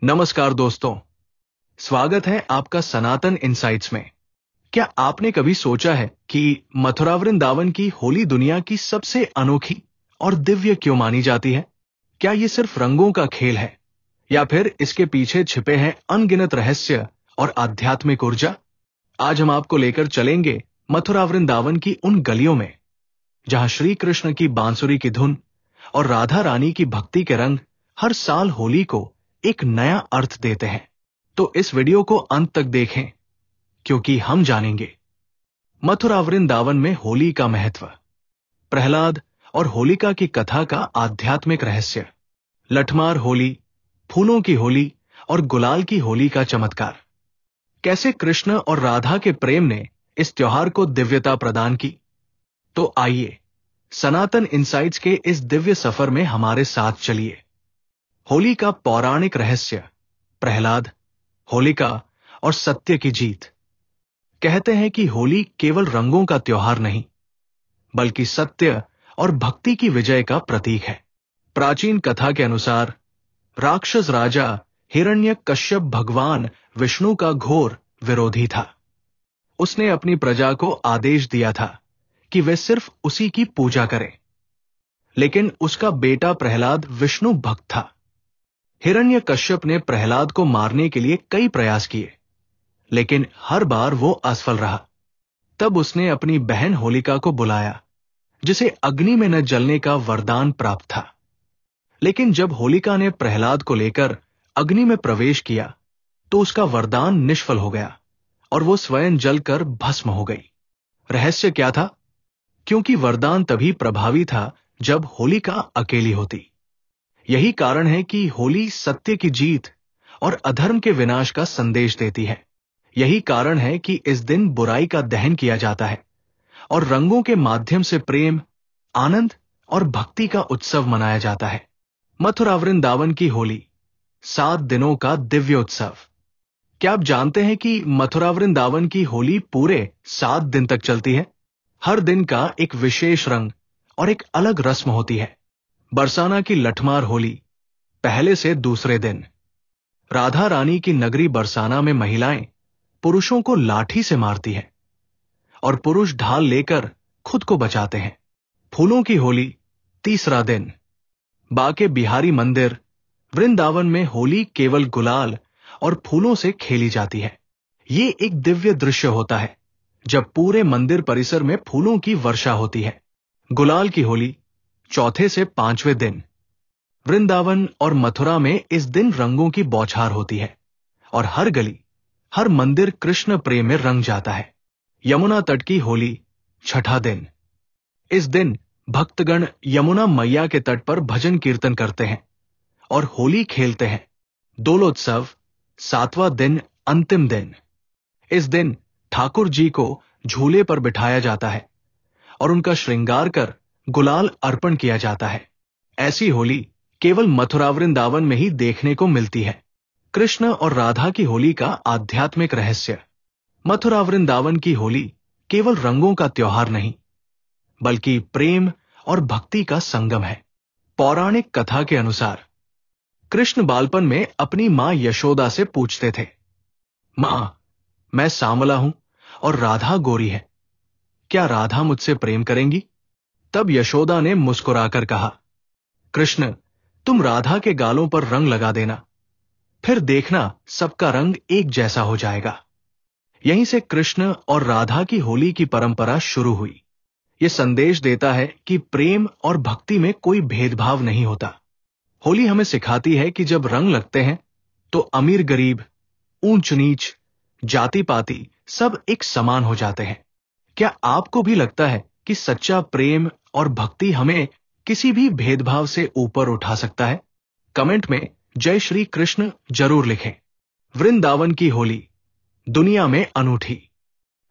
नमस्कार दोस्तों, स्वागत है आपका सनातन इनसाइट्स में। क्या आपने कभी सोचा है कि मथुरा वृंदावन की होली दुनिया की सबसे अनोखी और दिव्य क्यों मानी जाती है? क्या ये सिर्फ रंगों का खेल है या फिर इसके पीछे छिपे हैं अनगिनत रहस्य और आध्यात्मिक ऊर्जा? आज हम आपको लेकर चलेंगे मथुरा वृंदावन की उन गलियों में जहां श्री कृष्ण की बांसुरी की धुन और राधा रानी की भक्ति के रंग हर साल होली को एक नया अर्थ देते हैं। तो इस वीडियो को अंत तक देखें, क्योंकि हम जानेंगे मथुरा वृंदावन में होली का महत्व, प्रहलाद और होलिका की कथा का आध्यात्मिक रहस्य, लठमार होली, फूलों की होली और गुलाल की होली का चमत्कार, कैसे कृष्ण और राधा के प्रेम ने इस त्योहार को दिव्यता प्रदान की। तो आइए सनातन इनसाइट्स के इस दिव्य सफर में हमारे साथ चलिए। होली का पौराणिक रहस्य, प्रहलाद, होलिका और सत्य की जीत। कहते हैं कि होली केवल रंगों का त्योहार नहीं, बल्कि सत्य और भक्ति की विजय का प्रतीक है। प्राचीन कथा के अनुसार राक्षस राजा हिरण्यकश्यप भगवान विष्णु का घोर विरोधी था। उसने अपनी प्रजा को आदेश दिया था कि वे सिर्फ उसी की पूजा करें, लेकिन उसका बेटा प्रहलाद विष्णु भक्त था। हिरण्यकश्यप ने प्रहलाद को मारने के लिए कई प्रयास किए, लेकिन हर बार वो असफल रहा। तब उसने अपनी बहन होलिका को बुलाया, जिसे अग्नि में न जलने का वरदान प्राप्त था। लेकिन जब होलिका ने प्रहलाद को लेकर अग्नि में प्रवेश किया, तो उसका वरदान निष्फल हो गया और वो स्वयं जलकर भस्म हो गई। रहस्य क्या था? क्योंकि वरदान तभी प्रभावी था जब होलिका अकेली होती। यही कारण है कि होली सत्य की जीत और अधर्म के विनाश का संदेश देती है। यही कारण है कि इस दिन बुराई का दहन किया जाता है और रंगों के माध्यम से प्रेम, आनंद और भक्ति का उत्सव मनाया जाता है। मथुरा वृंदावन की होली 7 दिनों का दिव्य उत्सव। क्या आप जानते हैं कि मथुरा वृंदावन की होली पूरे 7 दिन तक चलती है? हर दिन का एक विशेष रंग और एक अलग रस्म होती है। बरसाना की लठमार होली, पहले से दूसरे दिन। राधा रानी की नगरी बरसाना में महिलाएं पुरुषों को लाठी से मारती हैं और पुरुष ढाल लेकर खुद को बचाते हैं। फूलों की होली, तीसरा दिन। बाके बिहारी मंदिर वृंदावन में होली केवल गुलाल और फूलों से खेली जाती है। ये एक दिव्य दृश्य होता है जब पूरे मंदिर परिसर में फूलों की वर्षा होती है। गुलाल की होली, चौथे से 5वें दिन। वृंदावन और मथुरा में इस दिन रंगों की बौछार होती है और हर गली, हर मंदिर कृष्ण प्रेम में रंग जाता है। यमुना तट की होली, छठा दिन। इस दिन भक्तगण यमुना मैया के तट पर भजन कीर्तन करते हैं और होली खेलते हैं। दोलोत्सव, 7वां दिन, अंतिम दिन। इस दिन ठाकुर जी को झूले पर बिठाया जाता है और उनका श्रृंगार कर गुलाल अर्पण किया जाता है। ऐसी होली केवल मथुरा वृंदावन में ही देखने को मिलती है। कृष्ण और राधा की होली का आध्यात्मिक रहस्य। मथुरा वृंदावन की होली केवल रंगों का त्योहार नहीं, बल्कि प्रेम और भक्ति का संगम है। पौराणिक कथा के अनुसार कृष्ण बालपन में अपनी मां यशोदा से पूछते थे, मां, मैं सांवला हूं और राधा गोरी है, क्या राधा मुझसे प्रेम करेंगी? तब यशोदा ने मुस्कुराकर कहा, कृष्ण, तुम राधा के गालों पर रंग लगा देना, फिर देखना सबका रंग एक जैसा हो जाएगा। यहीं से कृष्ण और राधा की होली की परंपरा शुरू हुई। यह संदेश देता है कि प्रेम और भक्ति में कोई भेदभाव नहीं होता। होली हमें सिखाती है कि जब रंग लगते हैं तो अमीर गरीब, ऊंच नीच, जाति पाति सब एक समान हो जाते हैं। क्या आपको भी लगता है कि सच्चा प्रेम और भक्ति हमें किसी भी भेदभाव से ऊपर उठा सकता है? कमेंट में जय श्री कृष्ण जरूर लिखें। वृंदावन की होली दुनिया में अनूठी।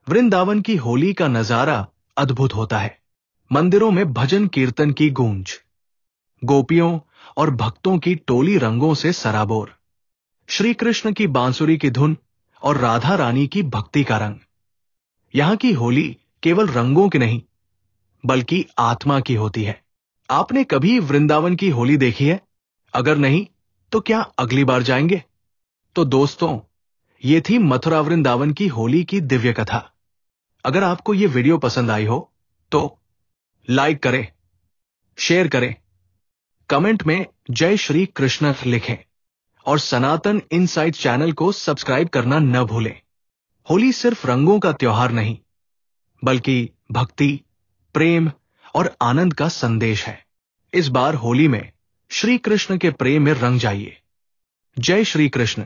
वृंदावन की होली का नजारा अद्भुत होता है। मंदिरों में भजन कीर्तन की गूंज, गोपियों और भक्तों की टोली रंगों से सराबोर, श्री कृष्ण की बांसुरी की धुन और राधा रानी की भक्ति का रंग। यहां की होली केवल रंगों की नहीं, बल्कि आत्मा की होती है। आपने कभी वृंदावन की होली देखी है? अगर नहीं, तो क्या अगली बार जाएंगे? तो दोस्तों, ये थी मथुरा वृंदावन की होली की दिव्य कथा। अगर आपको ये वीडियो पसंद आई हो तो लाइक करें, शेयर करें, कमेंट में जय श्री कृष्ण लिखें और सनातन इनसाइट चैनल को सब्सक्राइब करना न भूलें। होली सिर्फ रंगों का त्योहार नहीं, बल्कि भक्ति, प्रेम और आनंद का संदेश है। इस बार होली में श्री कृष्ण के प्रेम में रंग जाइए। जय श्री कृष्ण।